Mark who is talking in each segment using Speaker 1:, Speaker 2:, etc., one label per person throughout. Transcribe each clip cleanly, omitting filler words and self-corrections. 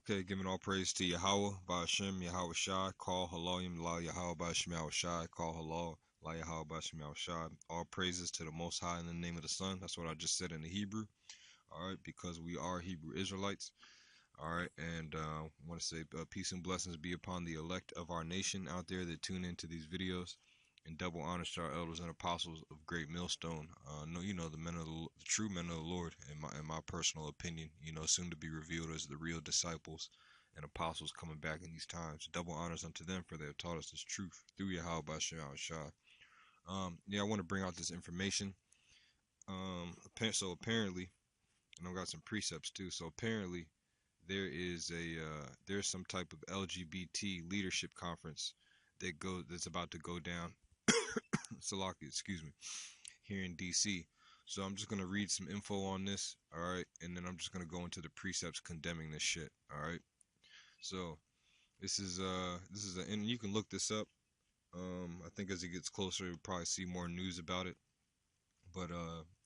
Speaker 1: Okay, giving all praise to Yahweh, Ba'ashem, Yahweh Shai, call Haloyim, La Yahweh, Ba'ashem, Yahweh Shai, call Halal, La Yahweh, Ba'ashem, Yahweh Shai. All praises to the Most High in the name of the Son. That's what I just said in the Hebrew. All right, because we are Hebrew Israelites. All right, and I want to say peace and blessings be upon the elect of our nation out there that tune into these videos, and double honors to our elders and apostles of Great Millstone. No, the men of the true men of the Lord, in my personal opinion, soon to be revealed as the real disciples and apostles coming back in these times. Double honors unto them, for they have taught us this truth through Yahweh Bashar Shah. Yeah, I want to bring out this information. So apparently, and I've got some precepts too. So apparently, there's some type of LGBT leadership conference that's about to go down. Salaki, excuse me, here in DC. So I'm just gonna read some info on this, all right, and then I'm just gonna go into the precepts condemning this shit, all right. So and you can look this up. I think as it gets closer, you'll probably see more news about it. But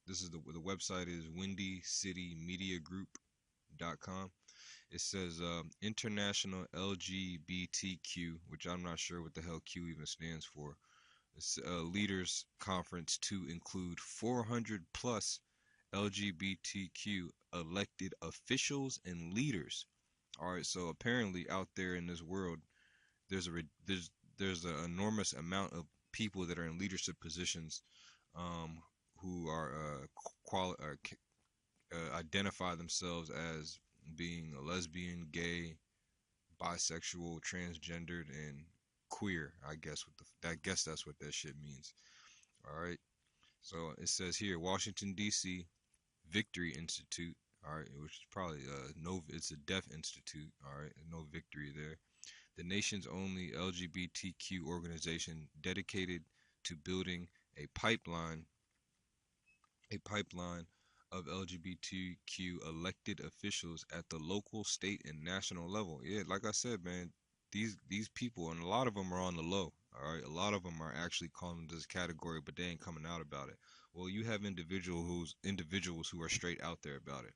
Speaker 1: this is the website is windycitymediagroup.com. It says International LGBTQ, which I'm not sure what the hell Q even stands for. It's leaders conference to include 400 plus LGBTQ elected officials and leaders. All right, so apparently out there in this world, there's an enormous amount of people that are in leadership positions, who are identify themselves as being a lesbian, gay, bisexual, transgendered, and queer. I guess that's what that shit means. All right. So it says here, Washington D.C. Victory Institute. All right, which is probably no. It's a deaf institute. All right, no victory there. The nation's only LGBTQ organization dedicated to building a pipeline of LGBTQ elected officials at the local, state, and national level. Yeah, like I said, man, these people, and a lot of them are on the low. All right, a lot of them are actually calling this category, but they ain't coming out about it. Well, you have individuals who are straight out there about it.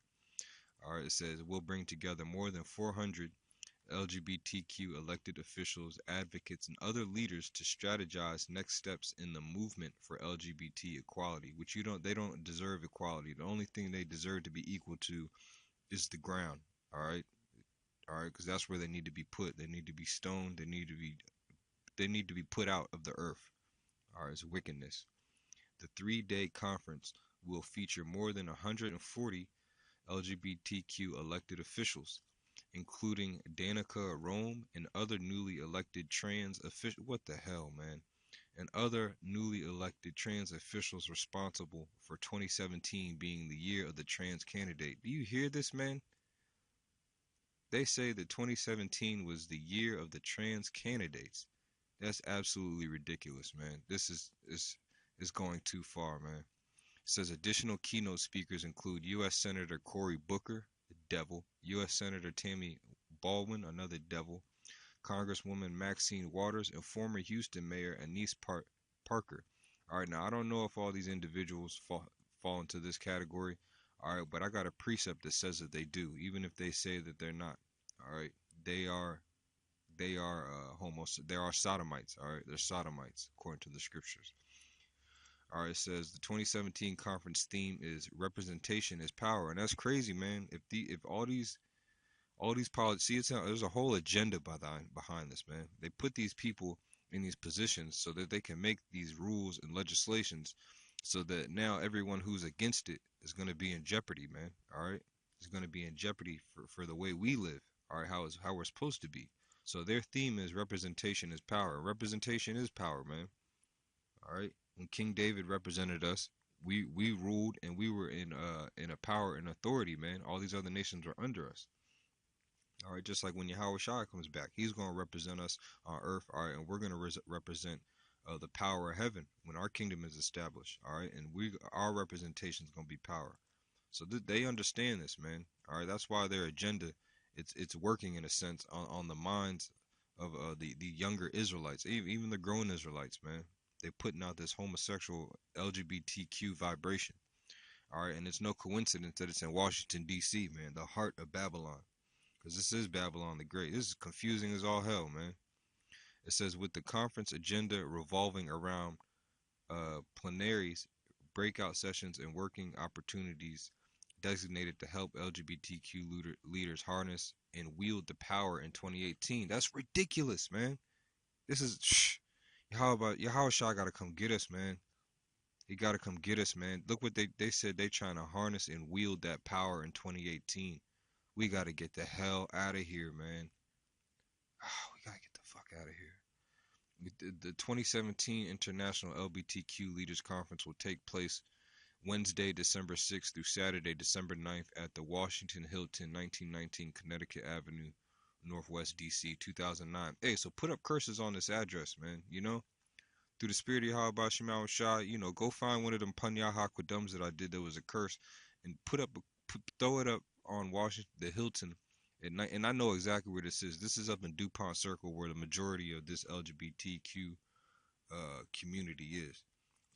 Speaker 1: All right, it says we'll bring together more than 400 LGBTQ elected officials, advocates, and other leaders to strategize next steps in the movement for LGBT equality, which they don't deserve equality. The only thing they deserve to be equal to is the ground. All right, because that's where they need to be put. They need to be stoned. They need to be put out of the earth. All right, it's wickedness. The 3-day conference will feature more than 140 LGBTQ elected officials, including Danica Rome and other newly elected trans officials. What the hell, man? And other newly elected trans officials responsible for 2017 being the year of the trans candidate. Do you hear this, man? They say that 2017 was the year of the trans candidates. That's absolutely ridiculous, man. This is going too far, man. It says additional keynote speakers include U.S. Senator Cory Booker, the devil, U.S. Senator Tammy Baldwin, another devil, Congresswoman Maxine Waters, and former Houston Mayor Anise Parker. All right, now I don't know if all these individuals fall into this category. All right, but I got a precept that says that they do, even if they say that they're not. All right, they are they are sodomites. All right, they're sodomites according to the scriptures. All right, it says the 2017 conference theme is representation is power, and that's crazy, man. If all these policies, there's a whole agenda behind this, man. They put these people in these positions so that they can make these rules and legislations, so that now everyone who's against it is going to be in jeopardy, man. All right, it's going to be in jeopardy for the way we live. All right, how we're supposed to be. So their theme is representation is power. Representation is power, man. All right. When King David represented us, we ruled, and we were in a power and authority, man. All these other nations were under us. All right, just like when Yahweh Shai comes back, he's going to represent us on earth. All right, and we're going to represent the power of heaven when our kingdom is established. All right, and our representation is going to be power. So they understand this, man. All right, that's why their agenda, it's working in a sense on the minds of the younger Israelites, even the grown Israelites, man. They're putting out this homosexual LGBTQ vibration. All right, and it's no coincidence that it's in Washington D.C., man, the heart of Babylon. because this is Babylon the Great. This is confusing as all hell, man. It says with the conference agenda revolving around plenaries, breakout sessions, and working opportunities designated to help LGBTQ leaders harness and wield the power in 2018. That's ridiculous, man. This is how about Yahushua got to come get us, man. He got to come get us, man. Look what they said they trying to harness and wield that power in 2018. We got to get the hell out of here, man. We got to get the fuck out of here. The 2017 International LGBTQ Leaders Conference will take place Wednesday, December 6th through Saturday, December 9th at the Washington Hilton, 1919 Connecticut Avenue, Northwest DC, 2009. Hey, so put up curses on this address, man. You know, through the spirit of Yahweh Shema Shah, you know, go find one of them Panya Hakwadums that I did that was a curse and throw it up on Washington, the Hilton at night. And I know exactly where this is. This is up in DuPont Circle where the majority of this LGBTQ community is.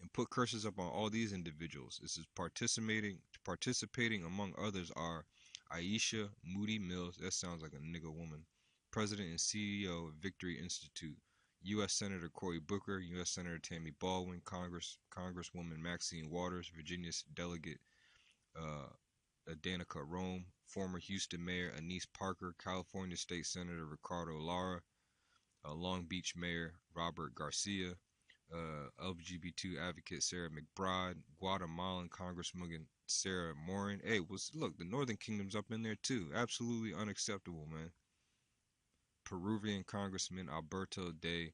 Speaker 1: And put curses up on all these individuals. This is participating among others are Aisha Moody Mills, that sounds like a nigga woman, President and CEO of Victory Institute, U.S. Senator Cory Booker, U.S. Senator Tammy Baldwin, Congresswoman Maxine Waters, Virginia Delegate Danica Rome, former Houston Mayor Anise Parker, California State Senator Ricardo Lara, Long Beach Mayor Robert Garcia, LGBT advocate Sarah McBride, Guatemalan Congresswoman Sarah Morin. Hey, look, the Northern Kingdom's up in there too. Absolutely unacceptable, man. Peruvian Congressman Alberto de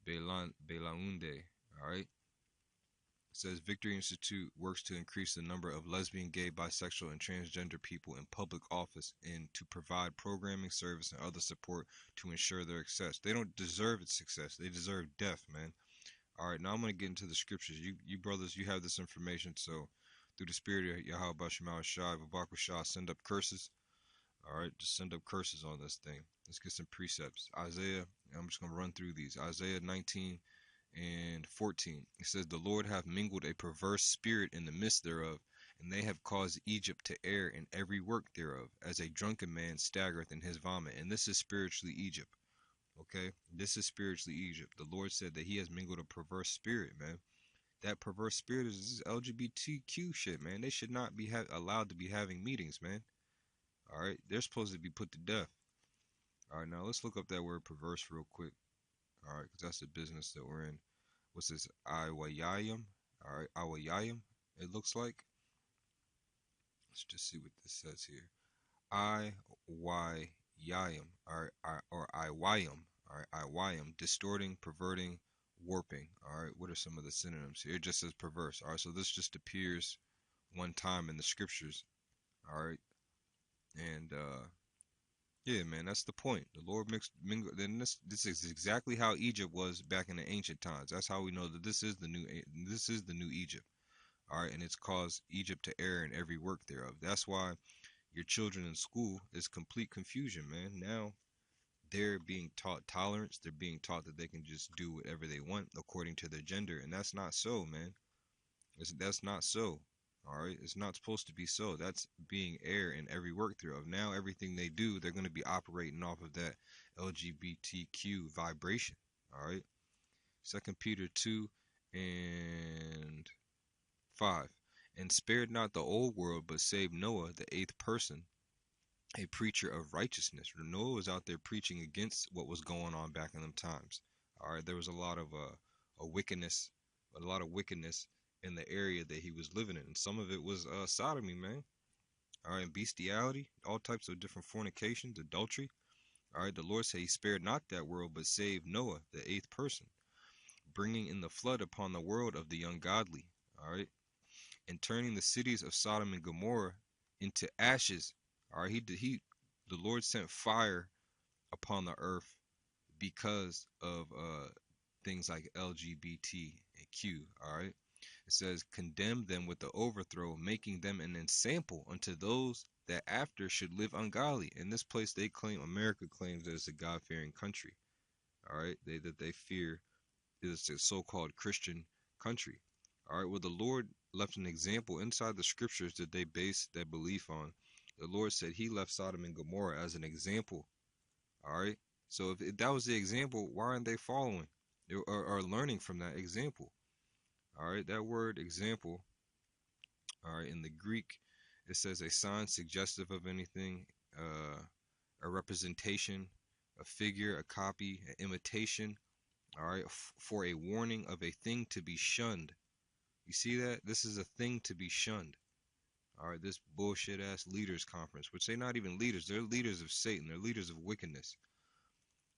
Speaker 1: Belaunde. All right. It says Victory Institute works to increase the number of lesbian, gay, bisexual, and transgender people in public office and to provide programming, service, and other support to ensure their success. They don't deserve its success. They deserve death, man. All right, now I'm going to get into the scriptures. You brothers, you have this information, so through the spirit of Yahweh Shema Shai, Babaku Shah, send up curses. All right, just send up curses on this thing. Let's get some precepts. Isaiah, I'm just going to run through these. Isaiah 19 and 14. It says, the Lord hath mingled a perverse spirit in the midst thereof, and they have caused Egypt to err in every work thereof, as a drunken man staggereth in his vomit. And this is spiritually Egypt. Okay, this is spiritually Egypt. The Lord said that he has mingled a perverse spirit, man. That perverse spirit is this LGBTQ shit, man. They should not be allowed to be having meetings, man. All right, they're supposed to be put to death. All right, now let's look up that word perverse real quick. All right, because that's the business that we're in. What's this? Iwayayim. All right, Iwayayim. It looks like. Let's just see what this says here. Iwayayim. All right, or Iwayim. All right, Iwayim. Distorting, perverting, warping. All right, what are some of the synonyms here? It just says perverse. All right, so this just appears one time in the scriptures. All right, and yeah, man, that's the point. The Lord mingled. Then this is exactly how Egypt was back in the ancient times. That's how we know that this is the new Egypt. All right, and it's caused Egypt to err in every work thereof. That's why your children in school is complete confusion, man. Now they're being taught tolerance. They're being taught that they can just do whatever they want according to their gender, and that's not so, man. That's not so. All right, it's not supposed to be so. That's being err in every work thereof. Now everything they do, they're going to be operating off of that LGBTQ vibration. All right. 2 Peter 2 and 5. And spared not the old world, but saved Noah, the eighth person, a preacher of righteousness. Noah was out there preaching against what was going on back in them times. All right, there was a lot of wickedness, in the area that he was living in. And some of it was sodomy, man. All right, and bestiality, all types of different fornications, adultery. All right, the Lord said he spared not that world, but saved Noah, the eighth person, bringing in the flood upon the world of the ungodly. All right, and turning the cities of Sodom and Gomorrah into ashes. All right, the Lord sent fire upon the earth because of things like LGBTQ. All right. It says, condemn them with the overthrow, making them an ensample unto those that after should live ungodly. In this place, America claims that it's a God-fearing country. All right, that they fear is a so-called Christian country. All right, well, the Lord left an example inside the scriptures that they base their belief on. The Lord said He left Sodom and Gomorrah as an example. All right. So if that was the example, why aren't they following or learning from that example? All right. That word example, all right, in the Greek, it says a sign suggestive of anything, a representation, a figure, a copy, an imitation. All right. For a warning of a thing to be shunned. You see that? This is a thing to be shunned. All right, this bullshit ass leaders conference, which they're not even leaders, they're leaders of Satan, they're leaders of wickedness.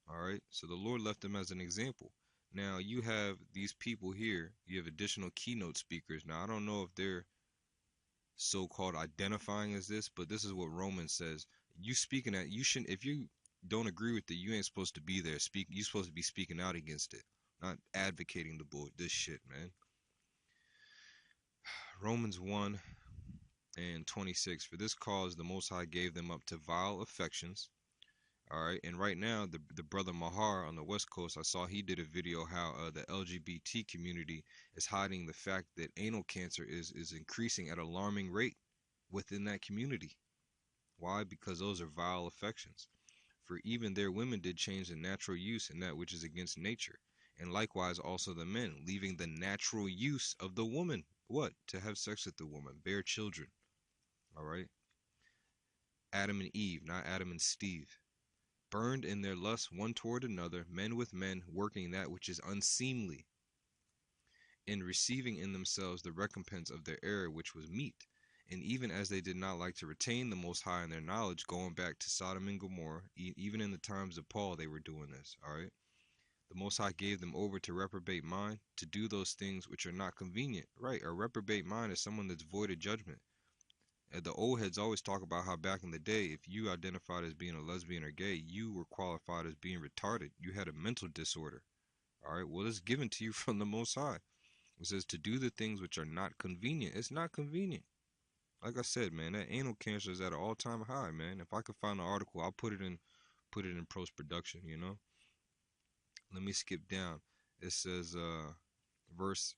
Speaker 1: All right, so the Lord left them as an example. Now you have these people here, you have additional keynote speakers. Now I don't know if they're so-called identifying as this, but this is what Romans says. You speaking at, you shouldn't, if you don't agree with it, you ain't supposed to be there. You're supposed to be speaking out against it, not advocating this shit, man. Romans 1 and 26. For this cause the Most High gave them up to vile affections. All right, and right now the brother Mahar on the West Coast, I saw he did a video how the LGBT community is hiding the fact that anal cancer is increasing at an alarming rate within that community. Why? Because those are vile affections. For even their women did change the natural use in that which is against nature, and likewise also the men, leaving the natural use of the woman, what? To have sex with the woman, bear children. All right. Adam and Eve, not Adam and Steve. Burned in their lust one toward another, men with men, working that which is unseemly, and receiving in themselves the recompense of their error which was meet. And even as they did not like to retain the Most High in their knowledge, going back to Sodom and Gomorrah, even in the times of Paul, they were doing this. All right. The Most High gave them over to reprobate mind, to do those things which are not convenient. Right. A reprobate mind is someone that's void of judgment. The old heads always talk about how back in the day, if you identified as being a lesbian or gay, you were qualified as being retarded. You had a mental disorder. All right. Well, it's given to you from the Most High. It says to do the things which are not convenient. It's not convenient. Like I said, man, that anal cancer is at an all-time high, man. If I could find an article, I'll put it in post-production. You know. Let me skip down. It says, verse.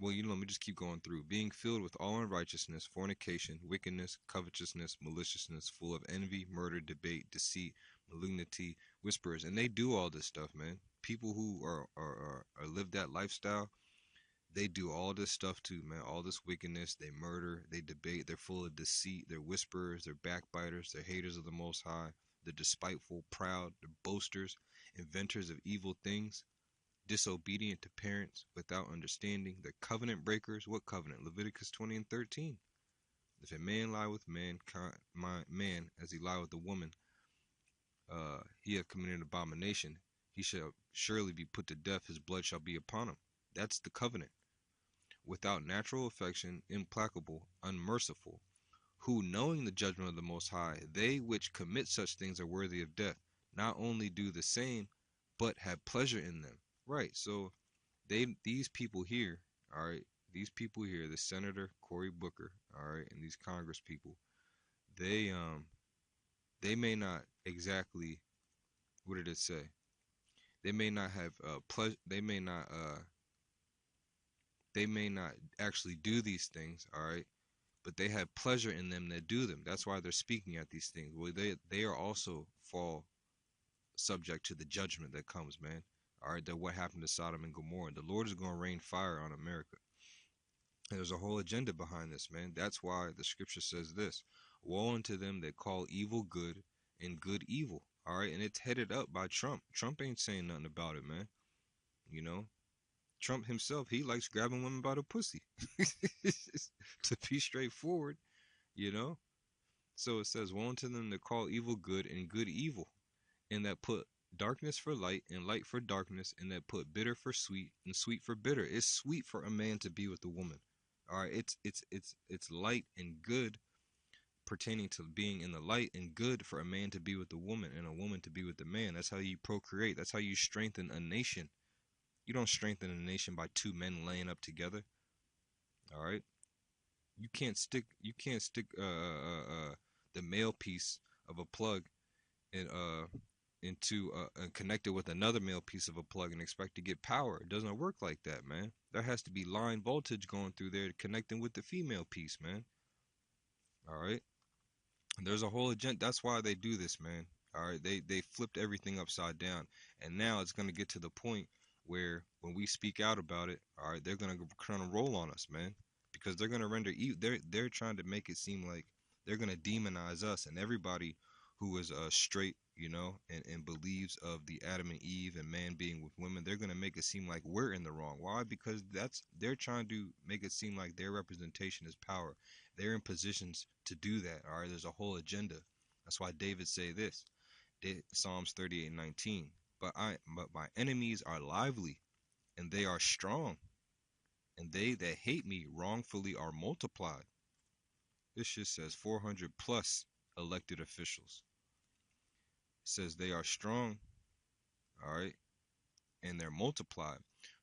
Speaker 1: Well, let me just keep going through. Being filled with all unrighteousness, fornication, wickedness, covetousness, maliciousness, full of envy, murder, debate, deceit, malignity, whisperers. And they do all this stuff, man. People who are live that lifestyle, they do all this stuff too, man. All this wickedness, they murder, they debate, they're full of deceit, they're whisperers, they're backbiters, they're haters of the Most High, they're despiteful, proud, they're boasters, inventors of evil things, disobedient to parents, without understanding, they're covenant breakers. What covenant? Leviticus 20 and 13. If a man lie with man as he lie with a woman, he hath committed an abomination. He shall surely be put to death. His blood shall be upon him. That's the covenant. Without natural affection, implacable, unmerciful, who, knowing the judgment of the Most High, they which commit such things are worthy of death, not only do the same, but have pleasure in them. Right. So these people here, all right, these people here, the Senator Cory Booker, all right, and these Congress people, they may not exactly, what did it say? They may not have pleasure. They may not actually do these things, all right, but they have pleasure in them that do them. That's why they're speaking at these things. Well, they are also fall subject to the judgment that comes, man. All right, that what happened to Sodom and Gomorrah. The Lord is going to rain fire on America. And there's a whole agenda behind this, man. That's why the scripture says this: woe unto them that call evil good and good evil. All right, and it's headed up by Trump. Trump ain't saying nothing about it, man. You know, Trump himself, he likes grabbing women by the pussy. To be straightforward, you know. So it says, woe unto them that call evil good and good evil, and that put darkness for light and light for darkness, and that put bitter for sweet and sweet for bitter. It's sweet for a man to be with a woman. All right, it's light and good pertaining to being in the light, and good for a man to be with a woman and a woman to be with a man. That's how you procreate. That's how you strengthen a nation. You don't strengthen a nation by two men laying up together. All right, you can't stick the male piece of a plug and into and connect it with another male piece of a plug and expect to get power. It doesn't work like that, man. There has to be line voltage going through there connecting with the female piece, man. All right. There's a whole agenda. That's why they do this, man. All right, they flipped everything upside down, and now it's gonna get to the point where when we speak out about it, all right, they're gonna kind of roll on us, man, because they're gonna render they're trying to make it seem like they're gonna demonize us and everybody who is straight, and believes of the Adam and Eve and man being with women. They're gonna make it seem like we're in the wrong. Why? Because they're trying to make it seem like their representation is power. They're in positions to do that. All right, there's a whole agenda. That's why David say this, Psalms 38:19. But my enemies are lively, and they are strong, and they that hate me wrongfully are multiplied. This shit says 400 plus elected officials. It says they are strong, all right, and they're multiplied.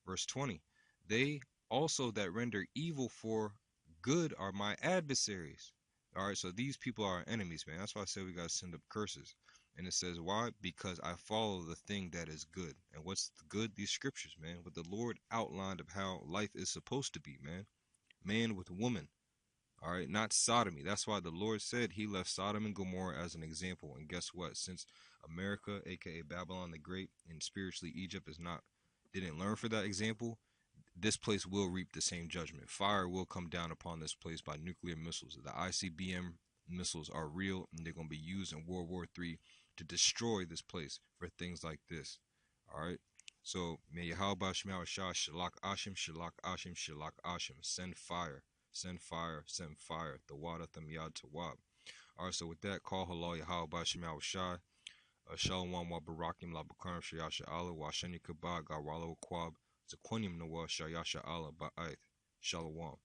Speaker 1: Verse 20. They also that render evil for good are my adversaries. All right, so these people are our enemies, man. That's why I said we got to send up curses. And it says, why? Because I follow the thing that is good. And what's the good? These scriptures, man. What the Lord outlined of how life is supposed to be, man. Man with woman. All right, not sodomy. That's why the Lord said he left Sodom and Gomorrah as an example. And guess what? Since America, aka Babylon the Great, and spiritually Egypt didn't learn for that example, this place will reap the same judgment. Fire will come down upon this place by nuclear missiles. The ICBM missiles are real, and they're going to be used in World War III to destroy this place for things like this. All right. So may Yahweh Shema Shah Shalak Ashim Shalak Ashim Shalak Ashim send fire, send fire, send fire. The water them yad tawab. All right. So with that, call halal Yahweh Shema Shah. Shalom wa barakim la bakarim shayasha Allah wa shani kabah gawala wa kwab zakonim nawa shayasha Allah ba'aith. Shalom.